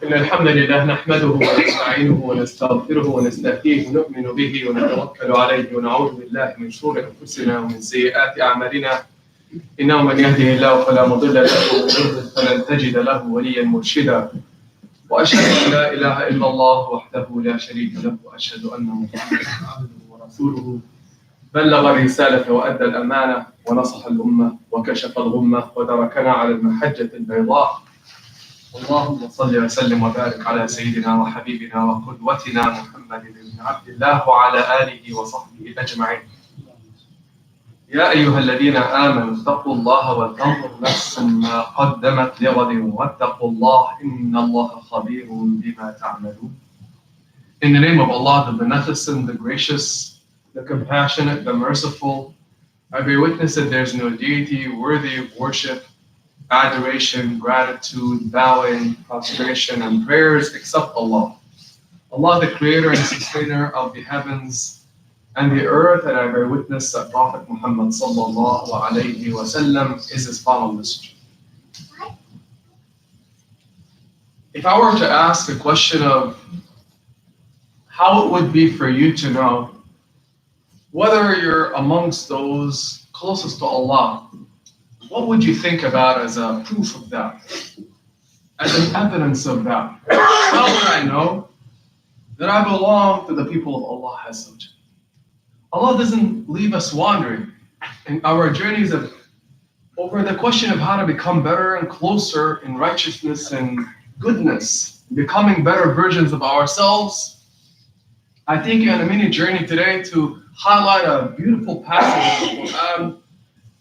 إن الحمد لله نحمده ونستعينه ونستغفره ونستهديه ونؤمن به ونتوكل عليه ونعوذ بالله من شرور أنفسنا ومن سيئات أعمالنا إنه من يهده الله فلا مضل له ومن يضلل فلن تجد له وليا مرشدا وأشهد أن لا إله إلا الله وحده لا شريك له وأشهد أن محمدا عبده ورسوله بلغ الرسالة وأدى الأمانة ونصح الأمة وكشف الغمة وتركنا على المحجة البيضاء اللهم صل وسلم وبارك على سيدنا وحبيبنا وقدوتنا محمد بن عبد الله وعلى آله وصحبه أجمعين. يا أيها الذين آمنوا اتقوا الله ولتنظر نفس ما قدمت لغد واتقوا الله إن الله خبير بما تعملون. In the name of Allah, the Beneficent, the Gracious, the Compassionate, the Merciful, I bear witness that there is no deity worthy of worship, adoration, gratitude, bowing, prostration, and prayers except Allah. Allah, the creator and sustainer of the heavens and the earth, and I bear witness that Prophet Muhammad sallallahu alayhi wa sallam is his final messenger. If I were to ask a question of how it would be for you to know whether you're amongst those closest to Allah, what would you think about as a proof of that? As an evidence of that? How would I know that I belong to the people of Allah Azza wa Jalla? Allah doesn't leave us wandering in our journeys over the question of how to become better and closer in righteousness and goodness, becoming better versions of ourselves. I take you on a mini journey today to highlight a beautiful passage in the Quran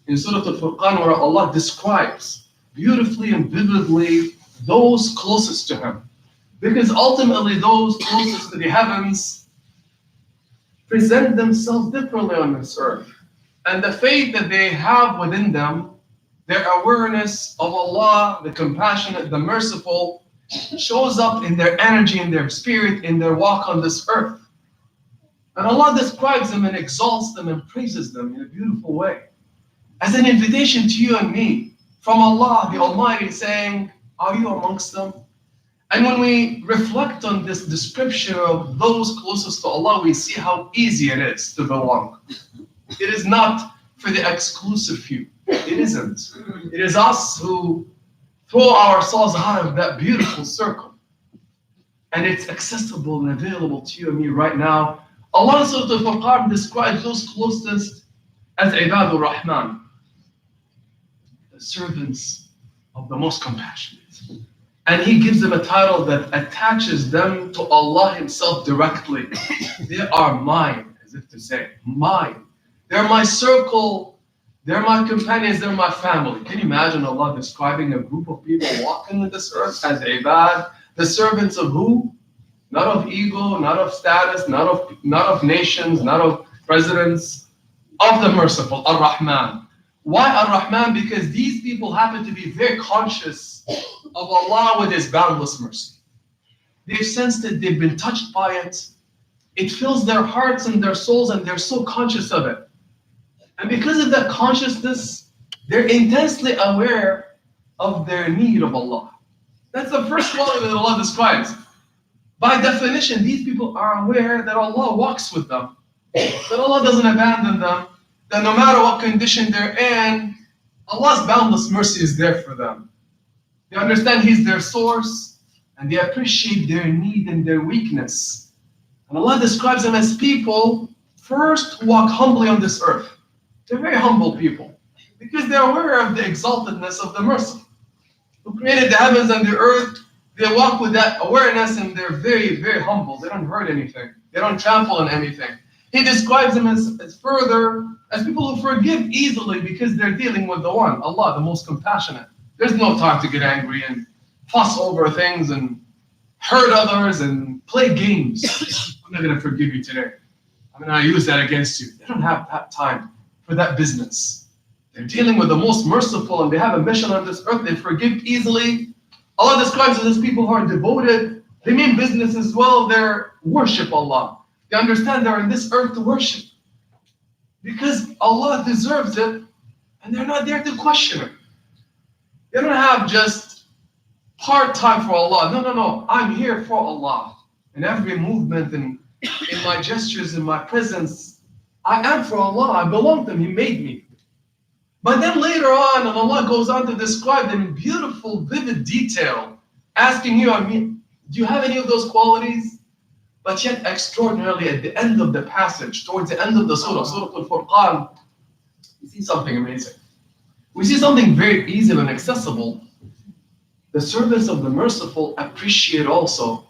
in Surah Al-Furqan where Allah describes beautifully and vividly those closest to Him. Because ultimately those closest to the heavens present themselves differently on this earth. And the faith that they have within them, their awareness of Allah, the compassionate, the merciful, shows up in their energy, in their spirit, in their walk on this earth. And Allah describes them and exalts them and praises them in a beautiful way, as an invitation to you and me from Allah the Almighty, saying, are you amongst them? And when we reflect on this description of those closest to Allah, we see how easy it is to belong. It is not for the exclusive few. It isn't. It is us who throw ourselves out of that beautiful circle. And it's accessible and available to you and me right now. Allah in Surah Al-Furqan describes those closest as Ibadur Rahman, the servants of the most compassionate. And He gives them a title that attaches them to Allah Himself directly. They are mine, as if to say, mine. They're my circle, they're my companions, they're my family. Can you imagine Allah describing a group of people walking on this earth as Ibad, the servants of who? Not of ego, not of status, not of nations, not of presidents, of the merciful, Ar-Rahman. Why Ar-Rahman? Because these people happen to be very conscious of Allah with His boundless mercy. They've sensed it, they've been touched by it. It fills their hearts and their souls, and they're so conscious of it. And because of that consciousness, they're intensely aware of their need of Allah. That's the first quality that Allah describes. By definition, these people are aware that Allah walks with them, that Allah doesn't abandon them, that no matter what condition they're in, Allah's boundless mercy is there for them. They understand He's their source, and they appreciate their need and their weakness. And Allah describes them as people first who walk humbly on this earth. They're very humble people, because they're aware of the exaltedness of the mercy who created the heavens and the earth. They walk with that awareness, and they're very, very humble. They don't hurt anything. They don't trample on anything. He describes them as further as people who forgive easily, because they're dealing with the one, Allah, the most compassionate. There's no time to get angry and fuss over things and hurt others and play games. I'm not going to forgive you today. I'm going to use that against you. They don't have that time for that business. They're dealing with the most merciful, and they have a mission on this earth. They forgive easily. Allah describes them as people who are devoted. They mean business as well. They worship Allah. They understand they're on this earth to worship, because Allah deserves it, and they're not there to question it. They don't have just part-time for Allah. No. I'm here for Allah. In every movement and in my gestures, in my presence, I am for Allah. I belong to Him. He made me. But then later on, and Allah goes on to describe them in beautiful, vivid detail, asking you, do you have any of those qualities? But yet, extraordinarily, at the end of the passage, towards the end of the surah, Surah Al-Furqan, we see something amazing. We see something very easy and accessible. The servants of the merciful appreciate also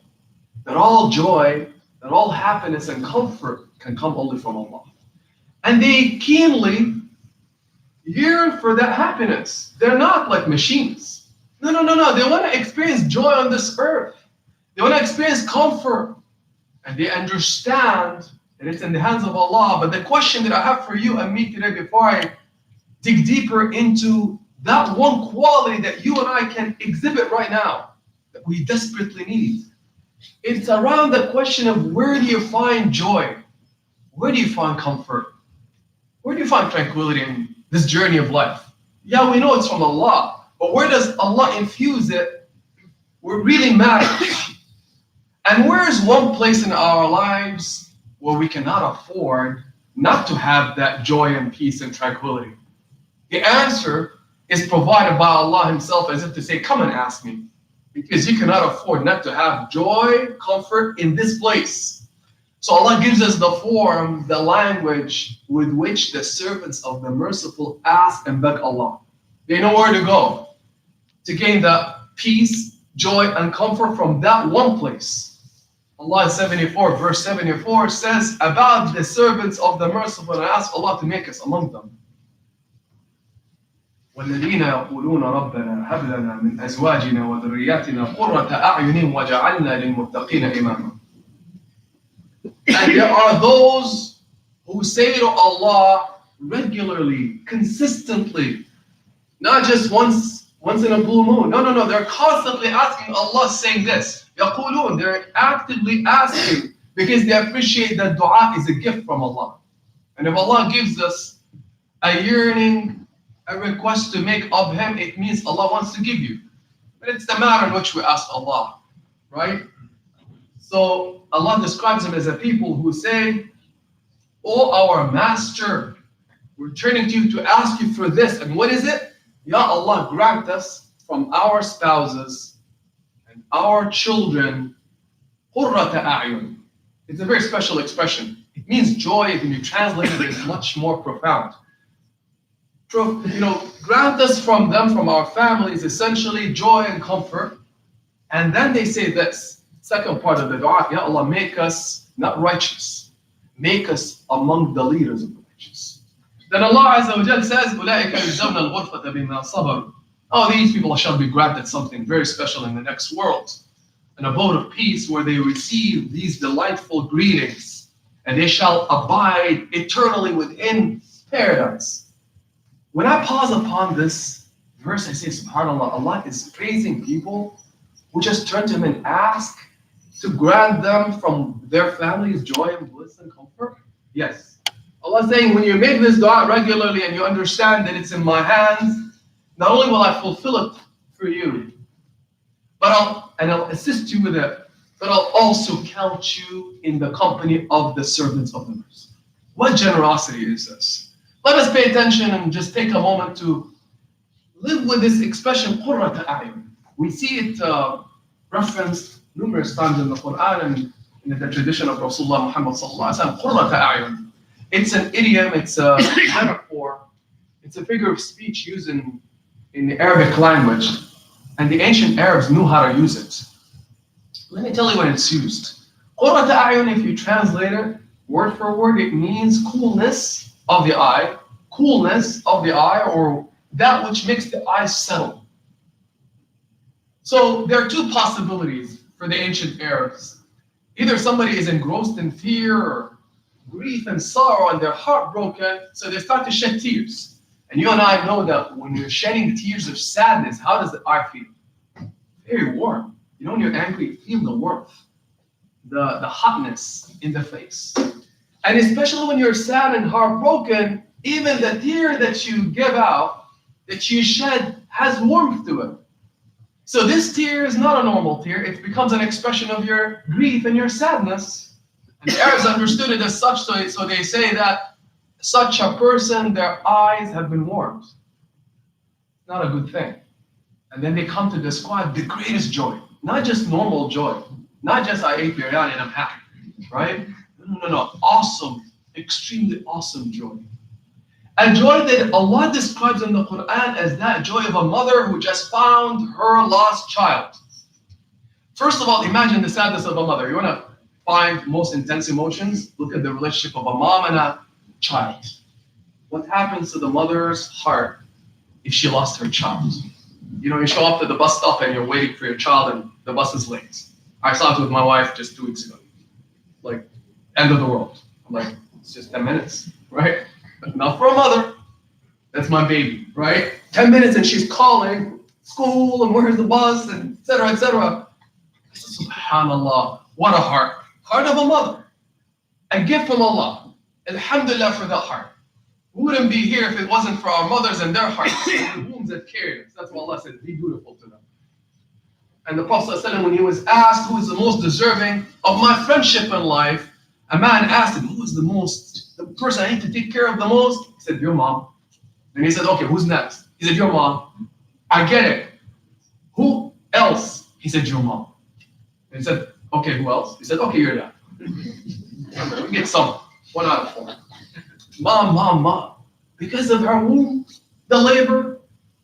that all joy, that all happiness and comfort can come only from Allah. And they keenly yearn for that happiness. They're not like machines. No. They want to experience joy on this earth. They want to experience comfort. And they understand that it's in the hands of Allah. But the question that I have for you and me today, before I dig deeper into that one quality that you and I can exhibit right now, that we desperately need, it's around the question of where do you find joy? Where do you find comfort? Where do you find tranquility in this journey of life? Yeah, we know it's from Allah, but where does Allah infuse it where it really matters? And where is one place in our lives where we cannot afford not to have that joy and peace and tranquility? The answer is provided by Allah Himself, as if to say, come and ask me, because you cannot afford not to have joy, comfort in this place. So Allah gives us the form, the language with which the servants of the merciful ask and beg Allah. They know where to go to gain that peace, joy, and comfort from that one place. Allah in 74, verse 74 says about the servants of the merciful, and ask Allah to make us among them. والذين يقولون ربنا هب لنا من أزواجنا وذرياتنا قرة أعين وجعلنا للمتقين إماما. And there are those who say to Allah regularly, consistently, not just once in a blue moon. No. They're constantly asking Allah, saying this. يقولون, they're actively asking because they appreciate that dua is a gift from Allah. And if Allah gives us a yearning, a request to make of Him, it means Allah wants to give you. But it's the manner in which we ask Allah, right? So Allah describes them as a people who say, "O our Master, we're turning to you to ask you for this." And what is it? Ya Allah, grant us from our spouses and our children qurrata a'yun. It's a very special expression. It means joy. It can be translated as much more profound. Grant us from them, from our families, essentially joy and comfort. And then they say this, second part of the dua, Ya Allah, make us not righteous. Make us among the leaders of the righteous. Then Allah Azza wa Jal says, أُولَٰئِكَ يُجْزَوْنَ الْغُرْفَةَ بِمَا صَبَرُوا. Oh, these people shall be granted something very special in the next world. An abode of peace where they receive these delightful greetings. And they shall abide eternally within paradise. When I pause upon this verse, I say, SubhanAllah, Allah is praising people who just turn to Him and ask to grant them from their families joy and bliss and comfort. Yes. Allah is saying, when you make this dua regularly and you understand that it's in my hands, not only will I fulfill it for you, but I'll assist you with it, but I'll also count you in the company of the servants of the mercy. What generosity is this? Let us pay attention and just take a moment to live with this expression, qurrata a'yun. We see it referenced numerous times in the Quran and in the tradition of Rasulullah Muhammad sallallahu alaihi wasallam. Qurrata a'yun. It's an idiom, it's a metaphor, it's a figure of speech used in the Arabic language. And the ancient Arabs knew how to use it. Let me tell you when it's used. Qurrata a'yun, if you translate it word for word, it means coolness of the eye, or that which makes the eye settle. So there are two possibilities for the ancient Arabs. Either somebody is engrossed in fear or grief and sorrow and they're heartbroken, so they start to shed tears. And you and I know that when you're shedding tears of sadness, how does the eye feel? Very warm. When you're angry, you feel the warmth, the hotness in the face. And especially when you're sad and heartbroken, even the tear that you give out, that you shed, has warmth to it. So this tear is not a normal tear. It becomes an expression of your grief and your sadness. And the Arabs understood it as such, so they say that such a person, their eyes have been warmed. Not a good thing. And then they come to describe the greatest joy, not just normal joy, not just I ate biryani and I'm happy, right? No. Awesome, extremely awesome joy. A joy that Allah describes in the Quran as that joy of a mother who just found her lost child. First of all, imagine the sadness of a mother. You want to find most intense emotions? Look at the relationship of a mom and a child. What happens to the mother's heart if she lost her child? You know, you show up to the bus stop and you're waiting for your child and the bus is late. I saw it with my wife just 2 weeks ago. Like, end of the world. I'm like, it's just 10 minutes, right? But not for a mother. That's my baby, right? 10 minutes and she's calling school and where's the bus and et cetera, et cetera. SubhanAllah, what a heart. Heart of a mother. A gift from Allah. Alhamdulillah for that heart. We wouldn't be here if it wasn't for our mothers and their hearts, the wombs that carried us. That's what Allah said, be beautiful to them. And the Prophet ﷺ, when he was asked who is the most deserving of my friendship in life, a man asked him, who is the person I need to take care of the most? He said, your mom. And he said, okay, who's next? He said, your mom. I get it. Who else? He said, your mom. And he said, okay, who else? He said, okay, your dad. We get some. 1 out of 4. Mom. Because of her womb, the labor,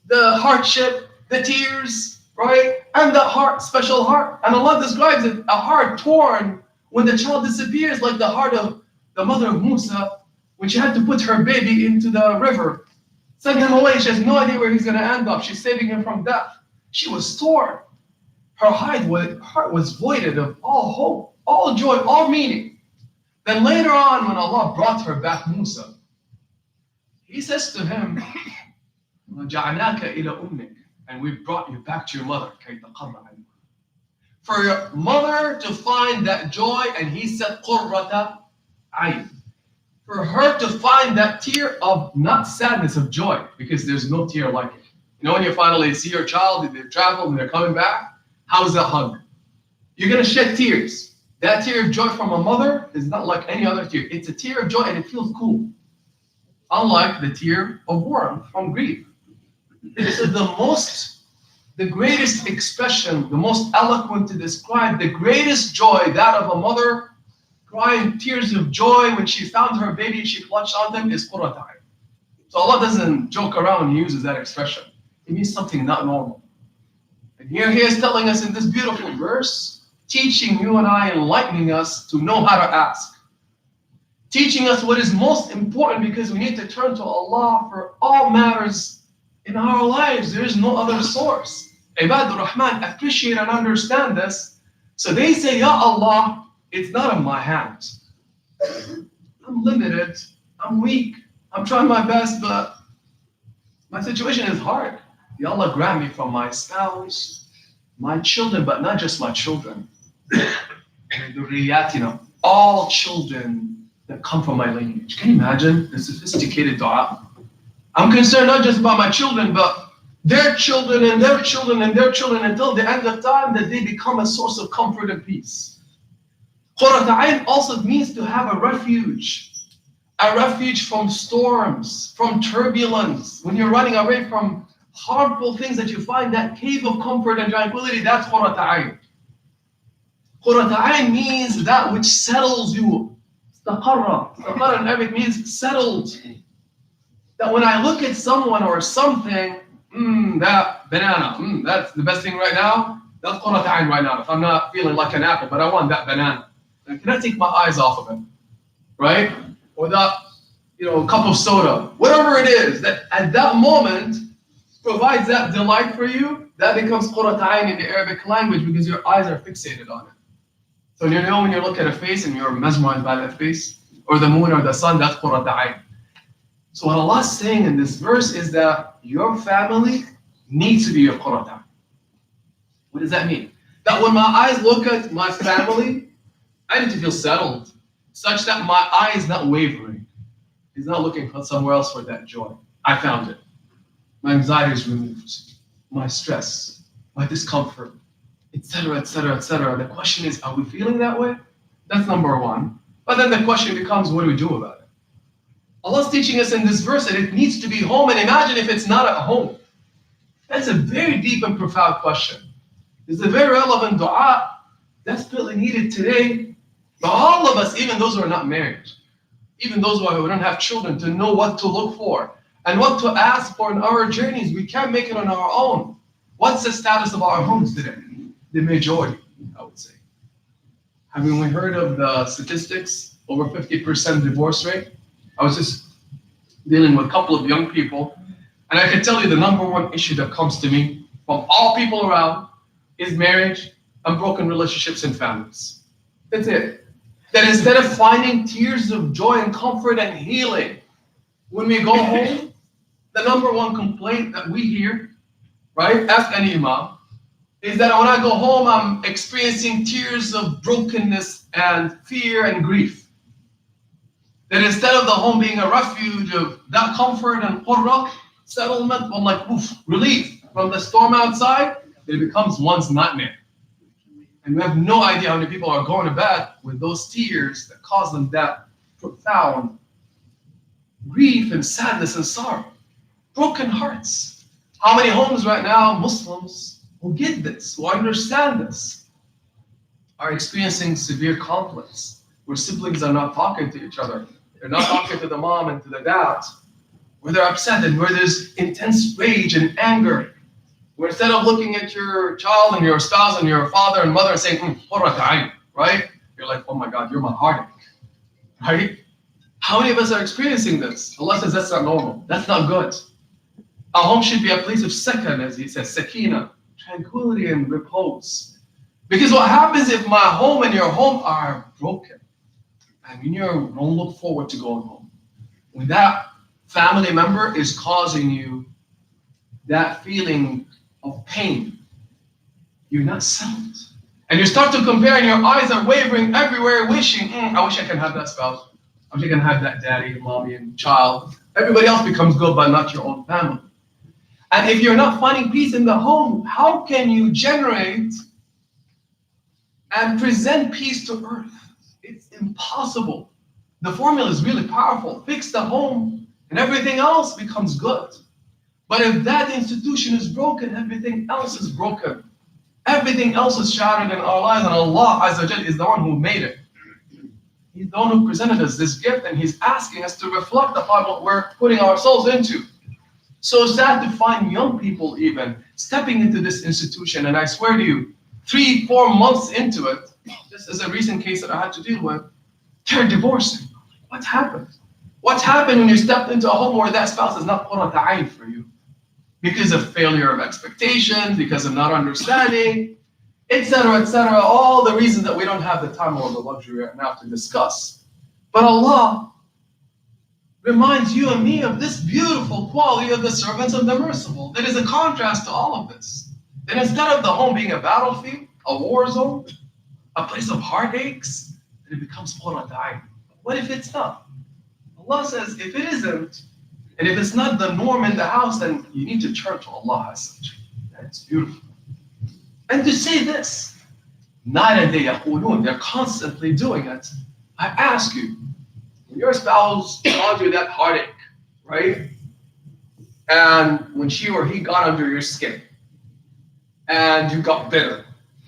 the hardship, the tears, right? And the heart, special heart. And Allah describes it, a heart torn when the child disappears, like the heart of the mother of Musa, when she had to put her baby into the river. Send him away. She has no idea where he's going to end up. She's saving him from death. She was torn. Her heart was voided of all hope, all joy, all meaning. Then later on, when Allah brought her back Musa, He says to him, and we brought you back to your mother. For your mother to find that joy, and he said, قُرَّةَ عَيْنٍ. For her to find that tear of not sadness, of joy, because there's no tear like it. You know, when you finally see your child, they've traveled and they're coming back, how's that hug? You're going to shed tears. That tear of joy from a mother is not like any other tear. It's a tear of joy and it feels cool. Unlike the tear of warmth from grief. This is the greatest expression, the most eloquent to describe the greatest joy, that of a mother crying tears of joy when she found her baby, she clutched on them, is qurrat ayn. So Allah doesn't joke around when He uses that expression. It means something not normal. And here He is telling us in this beautiful verse, teaching you and I, enlightening us to know how to ask. Teaching us what is most important, because we need to turn to Allah for all matters in our lives. There is no other source. Ibadur Rahman appreciate and understand this. So they say, Ya Allah, it's not in my hands. I'm limited. I'm weak. I'm trying my best, but my situation is hard. Ya Allah, grant me from my spouse, my children, but not just my children. All children that come from my lineage. Can you imagine the sophisticated dua? I'm concerned not just about my children, but their children and their children and their children, until the end of time, that they become a source of comfort and peace. Qurrat ayn also means to have a refuge from storms, from turbulence. When you're running away from harmful things, that you find that cave of comfort and tranquility, that's qurrat ayn. Qurrat ayn means that which settles you. Istaqarra in Arabic means settled. That when I look at someone or something, that banana, that's the best thing right now. That's qurrat ayn right now. If I'm not feeling like an apple, but I want that banana, then can I take my eyes off of it, right? Or that, cup of soda, whatever it is that at that moment provides that delight for you, that becomes qurrat ayn in the Arabic language, because your eyes are fixated on it. So when you look at a face and you're mesmerized by that face, or the moon or the sun, that's qurrat ayn. So what Allah is saying in this verse is that your family needs to be your qurrat ayn. What does that mean? That when my eyes look at my family, I need to feel settled, such that my eye is not wavering. He's not looking somewhere else for that joy. I found it. My anxiety is removed. My stress, my discomfort, etc., etc., etc. The question is, are we feeling that way? That's number one. But then the question becomes, what do we do about it? Allah's teaching us in this verse that it needs to be home, and imagine if it's not at home. That's a very deep and profound question. It's a very relevant dua, desperately needed today. But all of us, even those who are not married, even those who don't have children, to know what to look for and what to ask for in our journeys. We can't make it on our own. What's the status of our homes today? The majority, I would say. Haven't we heard of the statistics? Over 50% divorce rate. I was just dealing with a couple of young people, and I can tell you the number one issue that comes to me from all people around is marriage and broken relationships and families. That's it. That instead of finding tears of joy and comfort and healing, when we go home, the number one complaint that we hear, right, ask any Imam, is that when I go home, I'm experiencing tears of brokenness and fear and grief. That instead of the home being a refuge of that comfort and qurra, settlement, or like relief from the storm outside, it becomes one's nightmare. And we have no idea how many people are going to bed with those tears that cause them that profound grief and sadness and sorrow. Broken hearts. How many homes right now, Muslims who get this, who understand this, are experiencing severe conflicts where siblings are not talking to each other. They're not talking to the mom and to the dad, where they're upset and where there's intense rage and anger. Where instead of looking at your child and your spouse and your father and mother and saying, right? You're like, oh my God, you're my heartache, right? How many of us are experiencing this? Allah says that's not normal. That's not good. Our home should be a place of sakan, as He says, sakina, tranquility and repose. Because what happens if my home and your home are broken? And you don't look forward to going home. When that family member is causing you that feeling of pain, you're not settled. And you start to compare and your eyes are wavering everywhere, wishing, I wish I can have that spouse. I wish I can have that daddy, mommy, and child. Everybody else becomes good, but not your own family. And if you're not finding peace in the home, how can you generate and present peace to earth? It's impossible. The formula is really powerful. Fix the home and everything else becomes good. But if that institution is broken, everything else is broken. Everything else is shattered in our lives, and Allah Azza wa Jal is the one who made it. He's the one who presented us this gift, and He's asking us to reflect upon what we're putting ourselves into. So sad to find young people even stepping into this institution, and I swear to you, 3-4 months into it, this is a recent case that I had to deal with, they're divorcing. What happened? What happened when you stepped into a home where that spouse is not qurrat ayn for you? Because of failure of expectations, because of not understanding, etc., etc. All the reasons that we don't have the time or the luxury right now to discuss. But Allah reminds you and me of this beautiful quality of the servants of the merciful. That is a contrast to all of this. And instead of the home being a battlefield, a war zone, a place of heartaches, it becomes qurrat ayn. What if it's not? Allah says, if it isn't, and if it's not the norm in the house, then you need to turn to Allah. That's beautiful. And to say this, night and day, they're constantly doing it. I ask you, when your spouse caused you that heartache, right? And when she or he got under your skin, and you got bitter,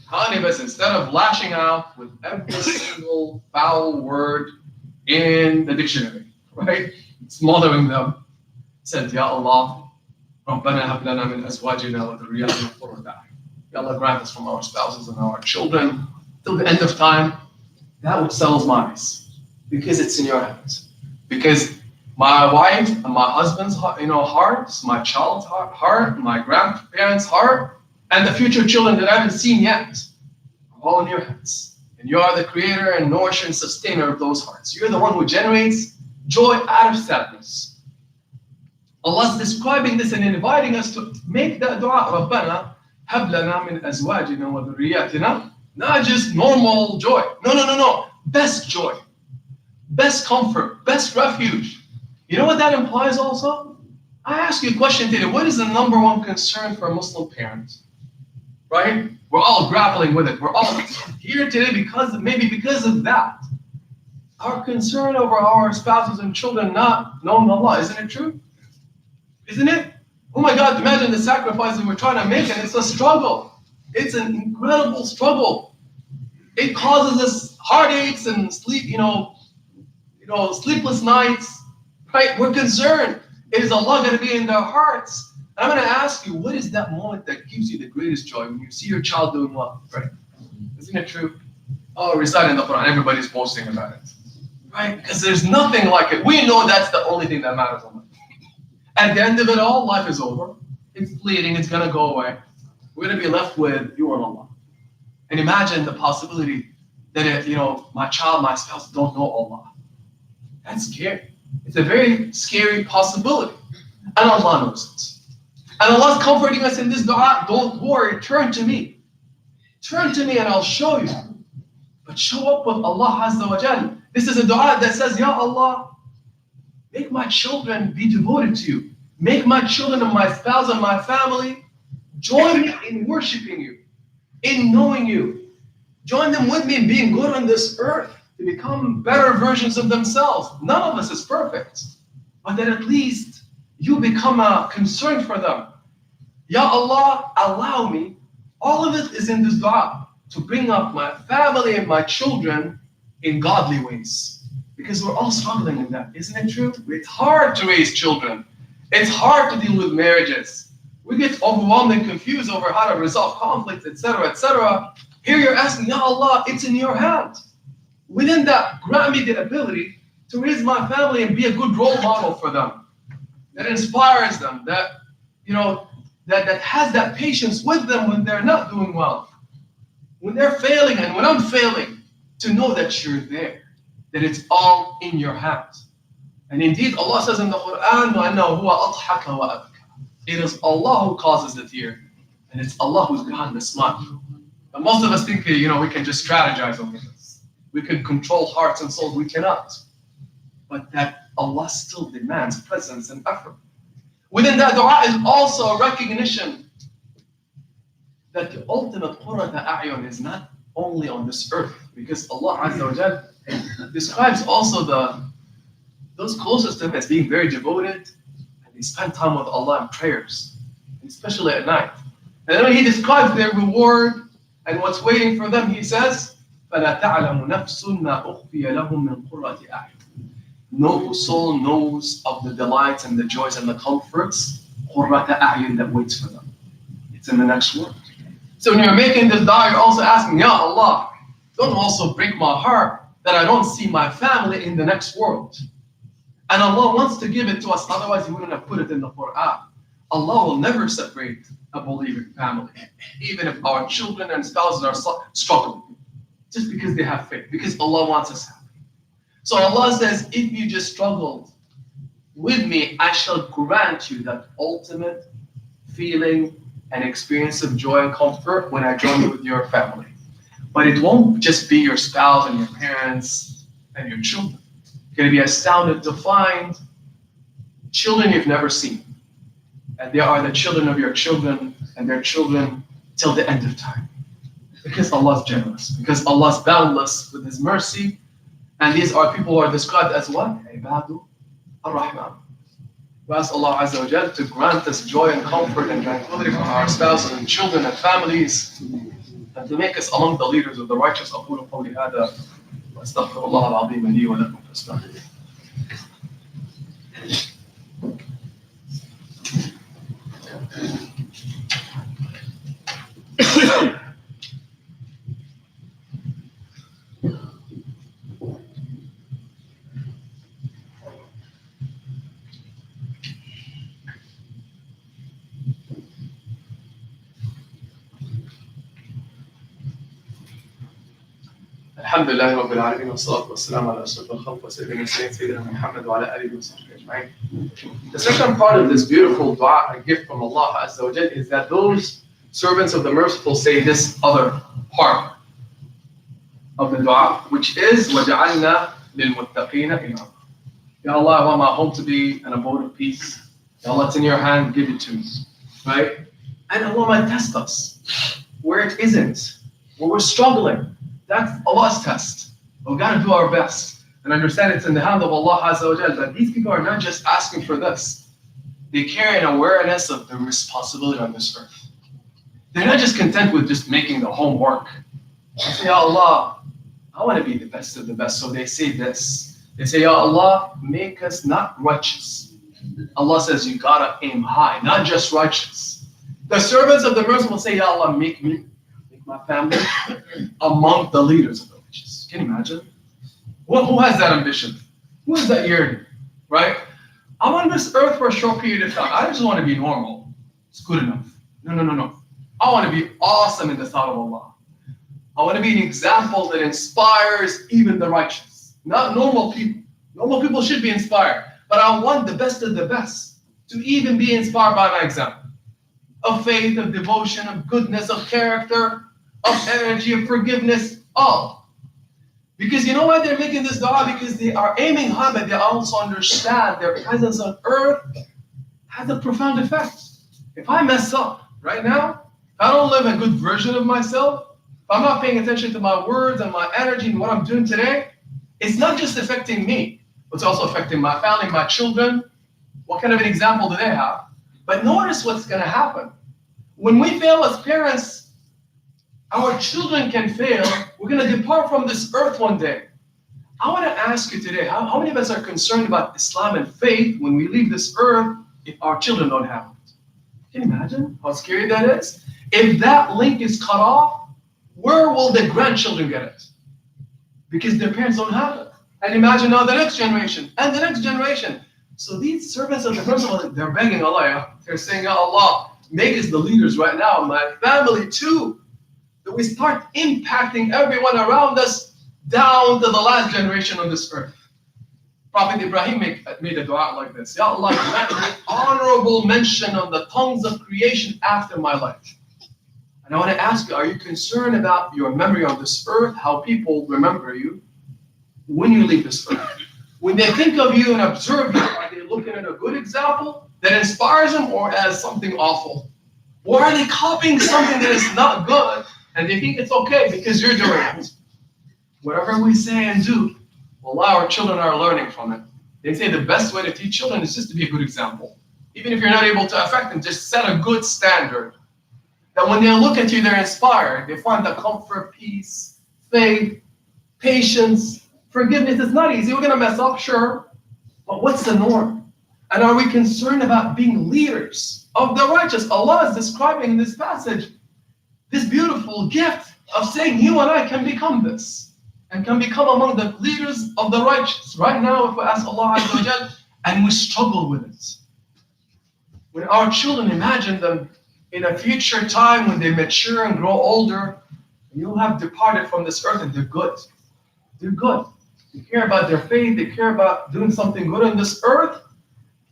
how many of us, instead of lashing out with every single foul word in the dictionary, right? Smothering them, said, Ya Allah, Rabbana hab lana min azwajina wa dhurriyyatina qurrata a'yun. Ya Allah, grant us from our spouses and our children till the end of time. That which settles my eyes, because it's in your hands. Because my wife and my husband's hearts, my child's heart, my grandparents' heart, and the future children that I haven't seen yet, are all in your hands. And you are the creator and nourisher and sustainer of those hearts. You're the one who generates joy out of sadness. Allah's describing this and inviting us to make that dua, Rabbana hab lana min azwajina wa dhurriyyatina. Not just normal joy. No. Best joy. Best comfort. Best refuge. You know what that implies also? I ask you a question today. What is the number one concern for a Muslim parent? right? We're all grappling with it. We're all here today maybe because of that. Our concern over our spouses and children not knowing Allah, isn't it true? Isn't it? Oh my God, imagine the sacrifices we're trying to make, and it's a struggle. It's an incredible struggle. It causes us heartaches and sleepless nights, right? We're concerned. Is Allah going to be in their hearts? I'm going to ask you, what is that moment that gives you the greatest joy when you see your child doing well, right? Isn't it true? Oh, reciting the Quran, everybody's boasting about it, right? Because there's nothing like it. We know that's the only thing that matters in life. At the end of it all, life is over. It's fleeting. It's going to go away. We're going to be left with you and Allah. And imagine the possibility that my child, my spouse don't know Allah. That's scary. It's a very scary possibility. And Allah knows it. And Allah's comforting us in this dua. Don't worry, turn to me. Turn to me and I'll show you. But show up with Allah Azza wa Jal. This is a dua that says, Ya Allah, make my children be devoted to you. Make my children and my spouse and my family join me in worshiping you, in knowing you. Join them with me in being good on this earth, to become better versions of themselves. None of us is perfect, but that at least you become a concern for them. Ya Allah, allow me, all of it is in this dua, to bring up my family and my children in godly ways. Because we're all struggling in that, isn't it true? It's hard to raise children. It's hard to deal with marriages. We get overwhelmed and confused over how to resolve conflicts, etc., etc. Here you're asking, Ya Allah, it's in your hand. Within that, grant me the ability to raise my family and be a good role model for them. That inspires them, that has that patience with them when they're not doing well. When they're failing and when I'm failing, to know that you're there, that it's all in your hands. And indeed, Allah says in the Quran, وَأَنَّهُ هُوَ أَضْحَكَ وَأَبْكَى. It is Allah who causes the tear, and it's Allah who's behind the smile. But most of us think, we can just strategize over this. We can control hearts and souls. We cannot. But that Allah still demands presence and effort. Within that dua is also a recognition that the ultimate qurrata a'yun is not only on this earth, because Allah Azza wa Jal describes also those closest to Him as being very devoted, and they spend time with Allah in prayers, especially at night. And then when He describes their reward and what's waiting for them, He says, فَلَا تَعْلَمُ نَفْسٌ مَا أُخْفِيَ لَهُم مِّن قُرَّةِ أَعْيُنٍ. No soul knows of the delights and the joys and the comforts, قُرَّةَ أَعْيُنٍ, that waits for them. It's in the next world. So when you're making this dua, you're also asking, Ya Allah, don't also break my heart that I don't see my family in the next world. And Allah wants to give it to us, otherwise He wouldn't have put it in the Quran. Allah will never separate a believing family, even if our children and spouses are struggling, just because they have faith, because Allah wants us happy. So Allah says, if you just struggled with me, I shall grant you that ultimate feeling and experience of joy and comfort when I join you with your family. But it won't just be your spouse and your parents and your children. You're going to be astounded to find children you've never seen. And they are the children of your children and their children till the end of time. Because Allah is generous. Because Allah is boundless with His mercy. And these are people who are described as what? Ibadu ar-Rahman. We ask Allah Azza wa Jal to grant us joy and comfort and tranquility from our spouses and children and families, and to make us among the leaders of the righteous. أقول قولي هذا وأستغفر الله العظيم لي ولكم فاستغفروه. الحمد لله رب العالمين والصلاة والسلام على أشرف الخلق وسيد المرسلين سيدنا محمد وعلى آله وصحبه أجمعين. The second part of this beautiful dua, a gift from Allah Azza wa Jal, is that those servants of the merciful say this other part of the dua, which is وَجَعَلْنَا لِلْمُتَّقِينَ إِمَامًا. Ya Allah, I want my home to be an abode of peace. Ya Allah, it's in your hand, give it to me. Right? And Allah might test us. where it isn't, where we're struggling. That's Allah's test. We've got to do our best and understand it's in the hand of Allah Azza wa Jal. But these people are not just asking for this. They carry an awareness of their responsibility on this earth. They're not just content with just making the homework. They say, Ya Allah, I want to be the best of the best. So they say this. They say, Ya Allah, make us not righteous. Allah says, you gotta aim high, not just righteous. The servants of the merciful say, Ya Allah, make my family among the leaders of the righteous. Can you imagine? Who has that ambition? Who has that yearning? Right? I'm on this earth for a short period of time. I just want to be normal. It's good enough. No. I want to be awesome in the sight of Allah. I want to be an example that inspires even the righteous. Not normal people. Normal people should be inspired. But I want the best of the best to even be inspired by my example. Of faith, of devotion, of goodness, of character, of energy, of forgiveness, all. Because you know why they're making this dua? Because they are aiming high, but they also understand their presence on earth has a profound effect. If I mess up right now, if I don't live a good version of myself, if I'm not paying attention to my words and my energy and what I'm doing today, it's not just affecting me, but it's also affecting my family, my children. What kind of an example do they have? But notice what's going to happen. When we fail as parents, our children can fail. We're going to depart from this earth one day. I want to ask you today, how many of us are concerned about Islam and faith when we leave this earth if our children don't have it? Can you imagine how scary that is? If that link is cut off, where will the grandchildren get it? Because their parents don't have it. And imagine now the next generation and the next generation. So these servants of the merciful, they're begging Allah. They're saying, Ya Allah, make us the leaders right now, my family too. That we start impacting everyone around us down to the last generation on this earth. Prophet Ibrahim made a dua like this. Ya Allah, grant me honorable mention on the tongues of creation after my life. And I want to ask you, are you concerned about your memory on this earth, how people remember you when you leave this earth? When they think of you and observe you, are they looking at a good example that inspires them or as something awful? Or are they copying something that is not good and they think it's okay because you're doing it? Whatever we say and do, Allah, our children are learning from it. They say the best way to teach children is just to be a good example. Even if you're not able to affect them, just set a good standard. That when they look at you, they're inspired. They find the comfort, peace, faith, patience, forgiveness. It's not easy. We're going to mess up, sure. But what's the norm? And are we concerned about being leaders of the righteous? Allah is describing in this passage this beautiful gift of saying you and I can become this and can become among the leaders of the righteous. Right now, if we ask Allah Azza wa Jal, and we struggle with it. When our children, imagine them in a future time when they mature and grow older, you have departed from this earth and they're good. They're good. They care about their faith. They care about doing something good on this earth.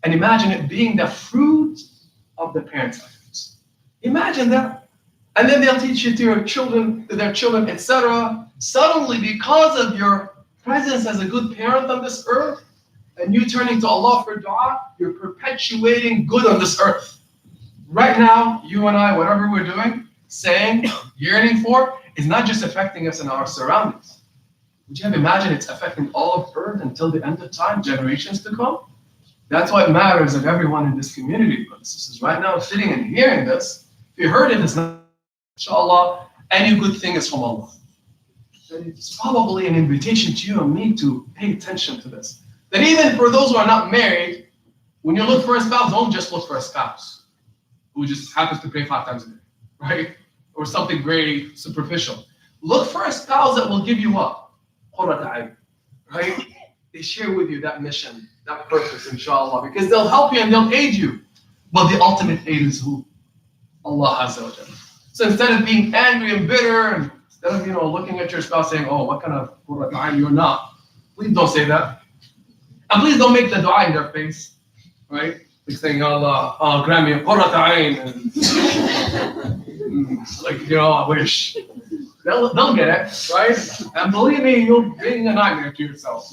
And imagine it being the fruit of the parents' efforts. Imagine that. And then they'll teach it to your children, to their children, etc. Suddenly, because of your presence as a good parent on this earth, and you turning to Allah for dua, you're perpetuating good on this earth. Right now, you and I, whatever we're doing, saying, yearning for, is not just affecting us in our surroundings. Would you have imagined it's affecting all of earth until the end of time, generations to come? That's what matters of everyone in this community. This is right now sitting and hearing this. If you heard it, it's not, inshallah, any good thing is from Allah. It's probably an invitation to you and me to pay attention to this. That even for those who are not married, when you look for a spouse, don't just look for a spouse who just happens to pray 5 times a day, right? Or something very superficial. Look for a spouse that will give you what? Right? They share with you that mission, that purpose, inshallah, because they'll help you and they'll aid you. But the ultimate aid is who? Allah Azza wa Jalla. So instead of being angry and bitter, and instead of looking at your spouse saying, oh, what kind of Qur'an you're not, please don't say that. And please don't make the dua in their face, right? Like saying, Allah, grant me a Qurrat Ayn, and I wish. They'll get it, right? And believe me, you're being a nightmare to yourself.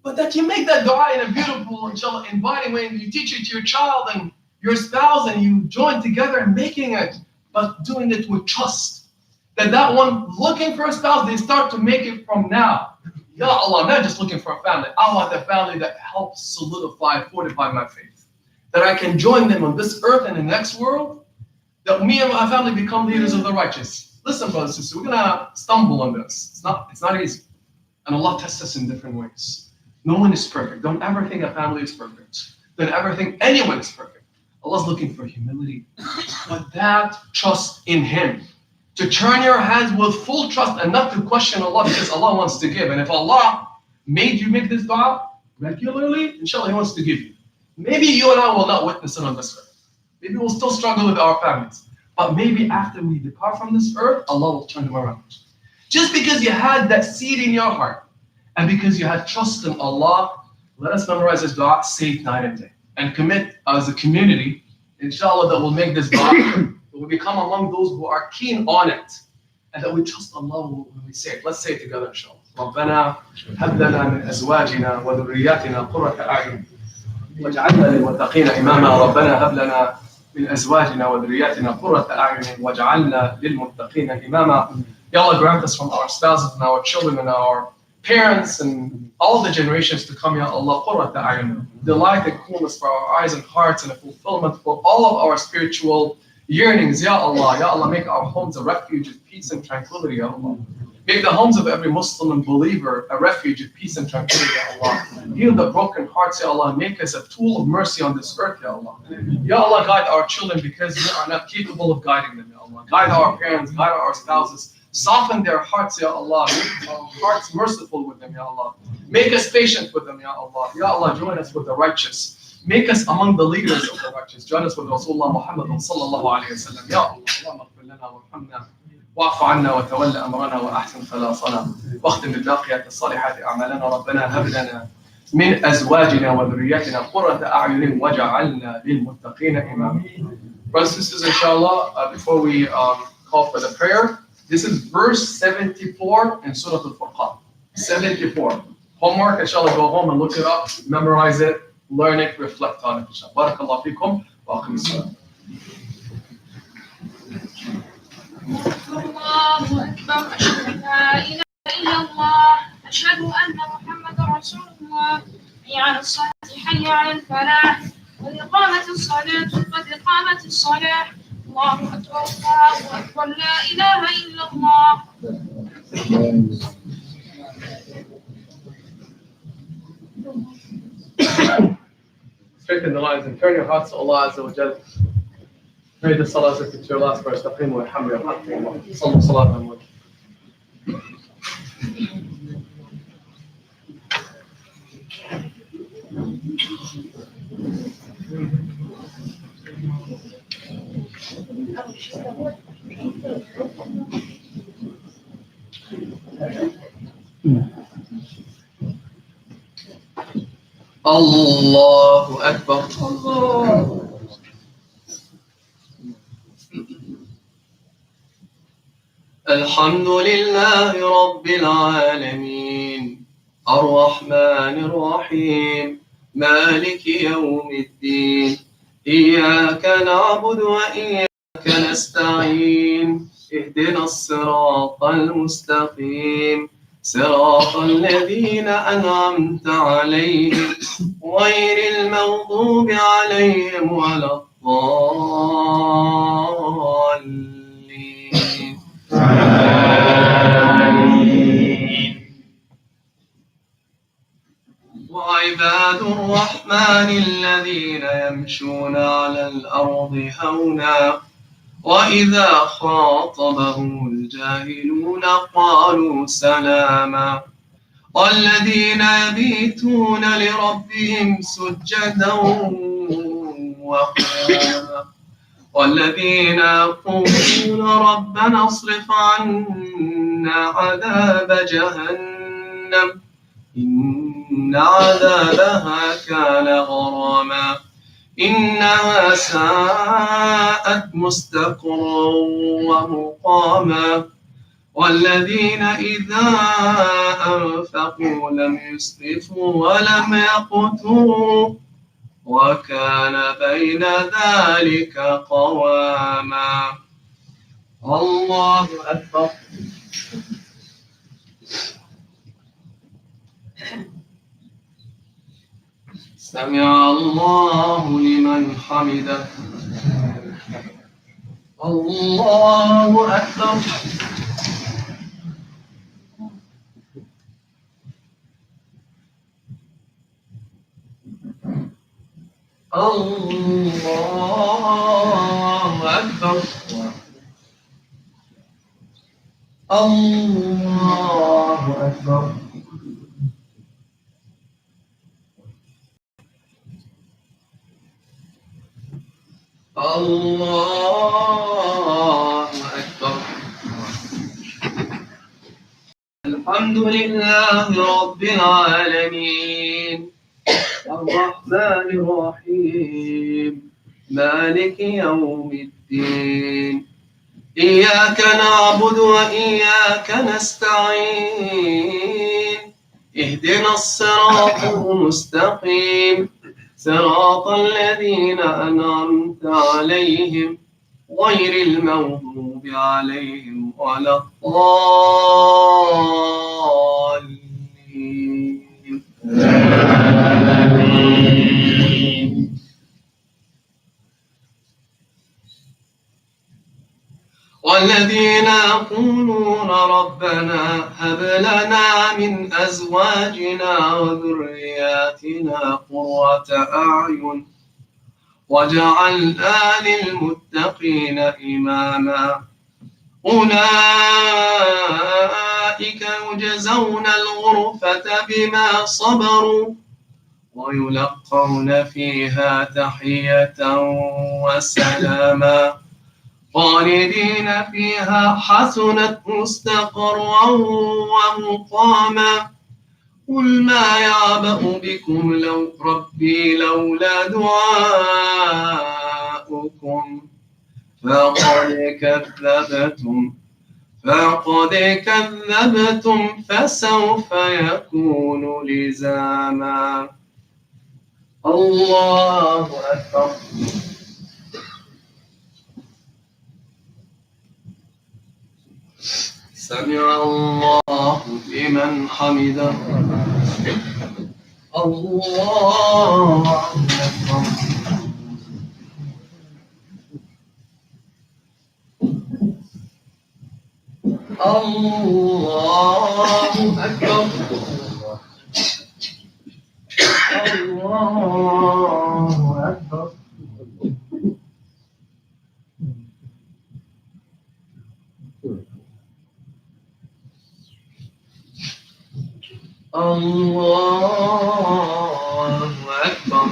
But that you make that dua in a beautiful, inshallah, inviting way, and you teach it to your child and your spouse, and you join together and making it but doing it with trust. That one looking for a spouse, they start to make it from now. Ya Allah, I'm not just looking for a family. I want a family that helps solidify, fortify my faith. That I can join them on this earth and the next world. That me and my family become leaders of the righteous. Listen, brothers and sisters, we're gonna stumble on this. It's not easy. And Allah tests us in different ways. No one is perfect. Don't ever think a family is perfect. Don't ever think anyone is perfect. Allah's looking for humility. But that trust in Him. To turn your hands with full trust and not to question Allah because Allah wants to give. And if Allah made you make this dua regularly, inshallah He wants to give you. Maybe you and I will not witness it on this earth. Maybe we'll still struggle with our families. But maybe after we depart from this earth, Allah will turn them around. Just because you had that seed in your heart and because you had trust in Allah, let us memorize this dua, say it night and day. And commit as a community, inshallah, that will make this dua, that will become among those who are keen on it. And that we trust Allah when we say it. Let's say it together, inshallah. ربنا هب لنا من أزواجنا وذرياتنا قرة أعين واجعلنا للمتقين إماما ربنا هب لنا من أزواجنا وذرياتنا قرة أعين واجعلنا للمتقين إماما. Ya Allah, grant us from our spouses and our children and our parents and all the generations to come, Ya Allah, قرة أعين, delight and coolness for our eyes and hearts and a fulfillment for all of our spiritual yearnings, Ya Allah. Ya Allah, make our homes a refuge of peace and tranquility, Ya Allah. Make the homes of every Muslim and believer a refuge of peace and tranquility, Ya Allah. Heal the broken hearts, Ya Allah. Make us a tool of mercy on this earth, Ya Allah. Ya Allah, guide our children because we are not capable of guiding them, Ya Allah. Guide our parents, guide our spouses. Soften their hearts, Ya Allah. Make our hearts merciful with them, Ya Allah. Make us patient with them, Ya Allah. Ya Allah, join us with the righteous. Make us among the leaders of the righteous. Join us with Rasulullah Muhammad sallallahu alayhi wa sallam. Ya Allah, Allahumma ighfir lana warhamna. واعف عنا وتول أمرنا وأحسن خلاصنا واختم بالباقيات الصالحات أعمالنا ربنا هب لنا من أزواجنا وذرياتنا قرة أعين واجعلنا للمتقين إماما. Brothers and sisters, inshallah, before we call for the prayer, this is verse 74 in Surah Al-Furqan. 74. Homework, inshallah, go home and look it up, memorize it, learn it, reflect on it, inshallah. Barakallahu feekum wa aqim as-salam. الله أكبر أشهد أن لا إله إلا الله أشهد أن محمدا رسول الله حي على الصلاة حي على الفلاح قد قامت الصلاة قد قامت الصلاة الله أكبر الله أكبر لا إله إلا الله. Straighten the lines and turn your hearts to Allah Azza wa Jal. Pray the salah to your last verse. Taqimu alhamdulillah. Sallu salat al Allahu Akbar. Allah. الحمد لله رب العالمين الرحمن الرحيم مالك يوم الدين إياك نعبد وإياك نستعين اهدنا الصراط المستقيم صراط الذين أنعمت عليهم غير المغضوب عليهم ولا الضالين. وعباد الرحمن الذين يمشون على الأرض هونا وإذا خاطبهم الجاهلون قالوا سلاما والذين يبيتون لربهم سجدا وقياما والذين يقولون ربنا اصرف عنا عذاب جهنم إن عذابها كان غراما إنها ساءت مستقرا ومقاما والذين إذا أنفقوا لم يسرفوا ولم يقتروا وكان بين ذلك قواما الله أكبر. سمع الله لمن حمده. الله أكبر. الله أكبر. الله أكبر. الله أكبر. الحمد لله رب العالمين الرحمن الرحيم مالك يوم الدين إياك نعبد وإياك نستعين اهدنا الصراط المستقيم صراط الذين أنعمت عليهم غير المغضوب عليهم ولا الضالين. والذين يقولون ربنا هب لنا من أزواجنا وذرياتنا قرة أعين واجعلنا للمتقين إماما أولئك يجزون الغرفة بما صبروا ويلقون فيها تحية وسلاما خالدين فيها حسنت مستقرا ومقاما قل ما يعبأ بكم لو ربي لولا دعاؤكم فقد كذبتم فسوف يكون لزاما. الله أكبر. سمع الله لمن حمده. الله أكبر. الله أكبر. الله أكبر. الله أكبر.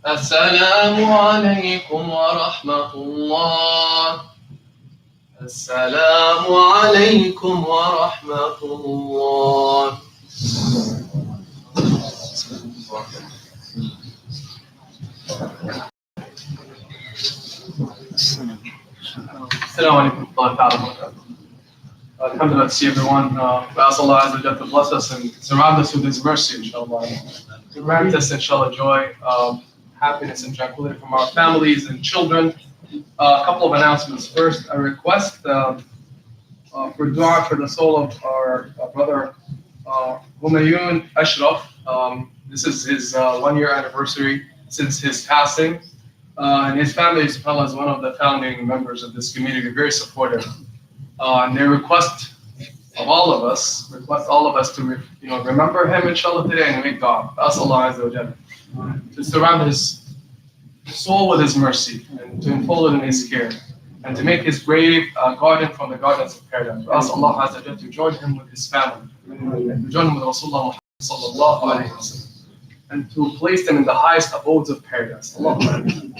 السلام عليكم ورحمة الله. السلام عليكم ورحمة الله. السلام عليكم ورحمة الله تعالى وبركاته. Alhamdulillah, to see everyone. We ask Allah Azza wa Jalla to bless us and surround us with His mercy, inshallah. To grant us, inshallah, joy, happiness, and tranquility from our families and children. A couple of announcements. First, a request for dua for the soul of our brother Humayun Ashraf. This is his 1-year anniversary since his passing. And his family, subhanAllah, is one of the founding members of this community, very supportive. And they request all of us to remember him, inshallah, today and make dua. Ask Allah Azza wa Jalla to surround his soul with His mercy and to enfold it in His care and to make his grave a garden from the gardens of paradise. Ask Allah Azza wa Jalla to join him with his family and to join him with Rasulullah Muhammad sallallahu alayhi wa sallam. and to place them in the highest abodes of paradise. Allah,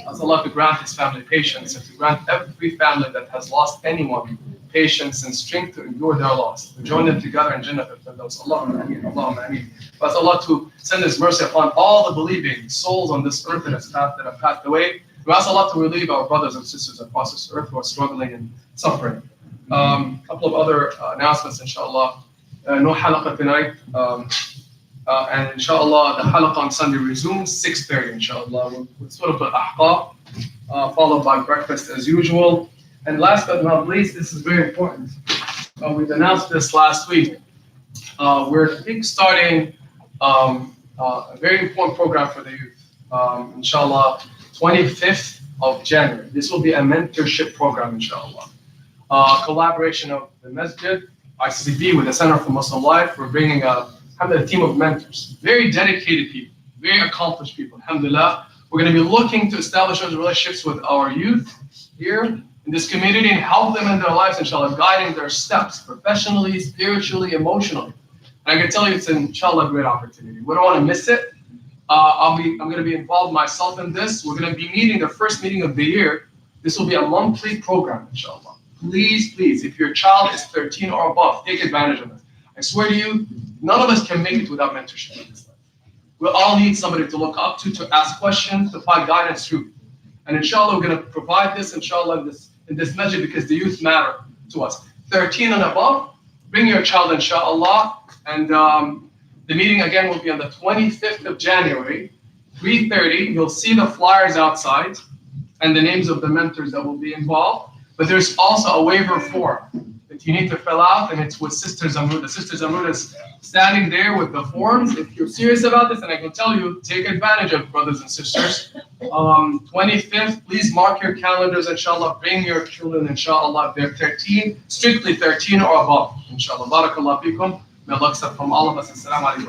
ask Allah to grant His family patience and to grant every family that has lost anyone patience and strength to endure their loss. To join them together in Jannah al-Firdaus. Allahumma ameen, Allahumma ameen. Ask Allah to send His mercy upon all the believing souls on this earth that have passed away. We ask Allah to relieve our brothers and sisters across this earth who are struggling and suffering. A couple of other announcements, inshallah. No halaqa tonight. And inshallah, the halaqa on Sunday resumes 6:30, inshallah, with sort of an ahqaq, followed by breakfast as usual. And last but not least, this is very important. We've announced this last week. We're starting a very important program for the youth. Inshallah, 25th of January. This will be a mentorship program, inshallah. Collaboration of the Masjid, ICCP with the Center for Muslim Life. We're bringing a team of mentors, very dedicated people, very accomplished people, alhamdulillah. We're going to be looking to establish those relationships with our youth here in this community and help them in their lives, inshallah, guiding their steps professionally, spiritually, emotionally. And I can tell you it's, inshallah, a great opportunity. We don't want to miss it. I'm going to be involved myself in this. We're going to be meeting the first meeting of the year. This will be a monthly program, inshallah. Please, please, if your child is 13 or above, take advantage of it. I swear to you, none of us can make it without mentorship in this life. We all need somebody to look up to ask questions, to find guidance through. And inshallah, we're going to provide this, inshallah, in this masjid because the youth matter to us. 13 and above, bring your child, inshallah. And the meeting again will be on the 25th of January, 3:30. You'll see the flyers outside and the names of the mentors that will be involved. But there's also a waiver form that you need to fill out, and it's with Sister Zamruda. Sister Zamruda is standing there with the forms. If you're serious about this, and I can tell you, take advantage of brothers and sisters. 25th, please mark your calendars, inshallah. Bring your children, inshallah. They're 13, strictly 13 or above, inshallah. Barakallah fikum. May Allah accept from all of us. Assalamu alaikum.